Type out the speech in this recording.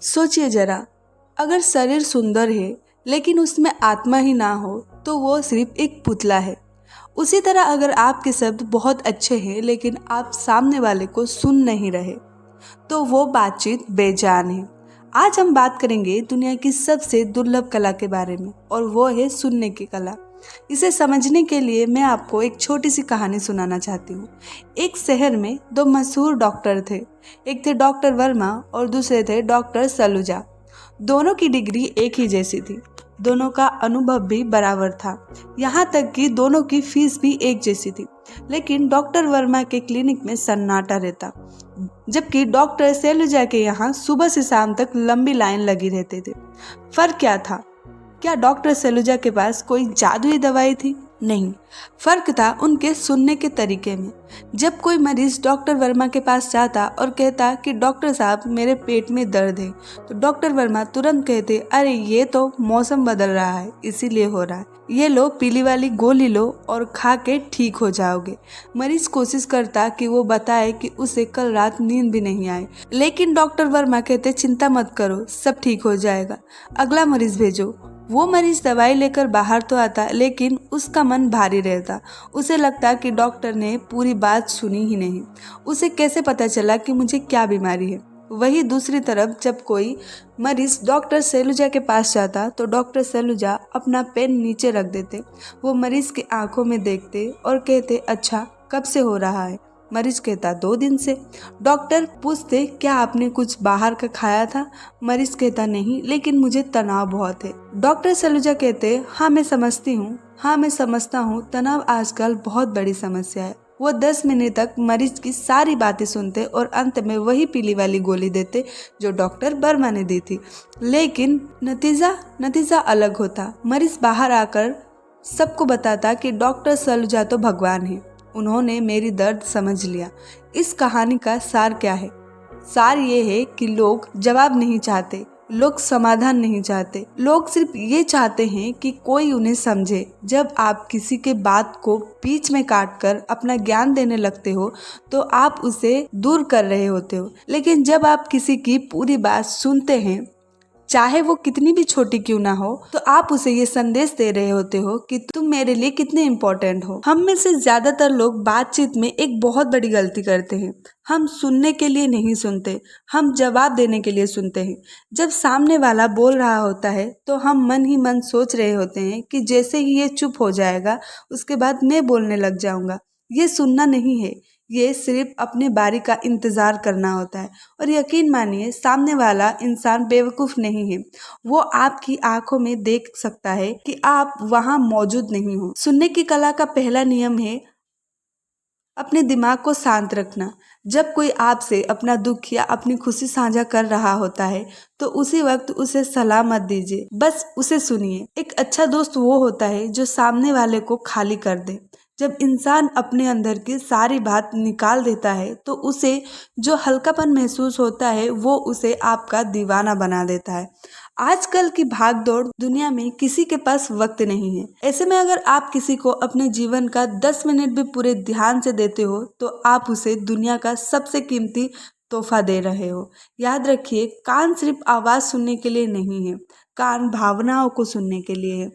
सोचिए जरा, अगर शरीर सुंदर है लेकिन उसमें आत्मा ही ना हो तो वो सिर्फ एक पुतला है। उसी तरह अगर आपके शब्द बहुत अच्छे हैं लेकिन आप सामने वाले को सुन नहीं रहे तो वो बातचीत बेजान है। आज हम बात करेंगे दुनिया की सबसे दुर्लभ कला के बारे में और वो है सुनने की कला। इसे समझने के लिए मैं आपको एक छोटी सी कहानी सुनाना चाहती हूँ। एक शहर में दो मशहूर डॉक्टर थे। एक थे डॉक्टर वर्मा और दूसरे थे डॉक्टर सलूजा। दोनों की डिग्री एक ही जैसी थी, दोनों का अनुभव भी बराबर था, यहाँ तक कि दोनों की फीस भी एक जैसी थी। लेकिन डॉक्टर वर्मा के क्लिनिक में सन्नाटा रहता, जबकि डॉक्टर सलूजा के यहाँ सुबह से शाम तक लंबी लाइन लगी रहते थे। फर्क क्या था? क्या डॉक्टर सलूजा के पास कोई जादुई दवाई थी? नहीं, फर्क था उनके सुनने के तरीके में। जब कोई मरीज डॉक्टर वर्मा के पास जाता और कहता कि डॉक्टर साहब मेरे पेट में दर्द है, तो डॉक्टर वर्मा तुरंत कहते, अरे ये तो मौसम बदल रहा है इसीलिए हो रहा है, ये लो पीली वाली गोली लो और खा के ठीक हो जाओगे। मरीज कोशिश करता कि वो बताए कि उसे कल रात नींद भी नहीं आई, लेकिन डॉक्टर वर्मा कहते चिंता मत करो, सब ठीक हो जाएगा, अगला मरीज भेजो। वो मरीज दवाई लेकर बाहर तो आता लेकिन उसका मन भारी रहता। उसे लगता कि डॉक्टर ने पूरी बात सुनी ही नहीं, उसे कैसे पता चला कि मुझे क्या बीमारी है। वही दूसरी तरफ जब कोई मरीज डॉक्टर सलूजा के पास जाता तो डॉक्टर सलूजा अपना पेन नीचे रख देते, वो मरीज की आंखों में देखते और कहते, अच्छा कब से हो रहा है? मरीज कहता 2 दिन से। डॉक्टर पूछते, क्या आपने कुछ बाहर का खाया था? मरीज कहता नहीं, लेकिन मुझे तनाव बहुत है। डॉक्टर सलूजा कहते, हाँ मैं समझता हूँ, तनाव आजकल बहुत बड़ी समस्या है। वो 10 मिनट तक मरीज की सारी बातें सुनते और अंत में वही पीली वाली गोली देते जो डॉक्टर वर्मा ने दी थी, लेकिन नतीजा अलग होता। मरीज बाहर आकर सबको बताता कि डॉक्टर सलूजा तो भगवान है, उन्होंने मेरी दर्द समझ लिया। इस कहानी का सार क्या है? सार ये है कि लोग जवाब नहीं चाहते, लोग समाधान नहीं चाहते, लोग सिर्फ ये चाहते हैं कि कोई उन्हें समझे। जब आप किसी के बात को बीच में काटकर अपना ज्ञान देने लगते हो तो आप उसे दूर कर रहे होते हो, लेकिन जब आप किसी की पूरी बात सुनते हैं, चाहे वो कितनी भी छोटी क्यों ना हो, तो आप उसे ये संदेश दे रहे होते हो कि तुम मेरे लिए कितने इम्पोर्टेंट हो। हम में से ज्यादातर लोग बातचीत में एक बहुत बड़ी गलती करते हैं। हम सुनने के लिए नहीं सुनते, हम जवाब देने के लिए सुनते हैं। जब सामने वाला बोल रहा होता है तो हम मन ही मन सोच रहे होते हैं कि जैसे ही ये चुप हो जाएगा उसके बाद मैं बोलने लग जाऊंगा। ये सुनना नहीं है, ये सिर्फ अपने बारी का इंतजार करना होता है। और यकीन मानिए, सामने वाला इंसान बेवकूफ नहीं है, वो आपकी आंखों में देख सकता है कि आप वहां मौजूद नहीं हो। सुनने की कला का पहला नियम है अपने दिमाग को शांत रखना। जब कोई आपसे अपना दुख या अपनी खुशी साझा कर रहा होता है तो उसी वक्त उसे सलाह मत दीजिए, बस उसे सुनिए। एक अच्छा दोस्त वो होता है जो सामने वाले को खाली कर दे। जब इंसान अपने अंदर की सारी बात निकाल देता है तो उसे जो हल्कापन महसूस होता है वो उसे आपका दीवाना बना देता है। आजकल की भागदौड़ दुनिया में किसी के पास वक्त नहीं है। ऐसे में अगर आप किसी को अपने जीवन का 10 मिनट भी पूरे ध्यान से देते हो तो आप उसे दुनिया का सबसे कीमती तोहफा दे रहे हो। याद रखिए, कान सिर्फ आवाज सुनने के लिए नहीं है, कान भावनाओं को सुनने के लिए है।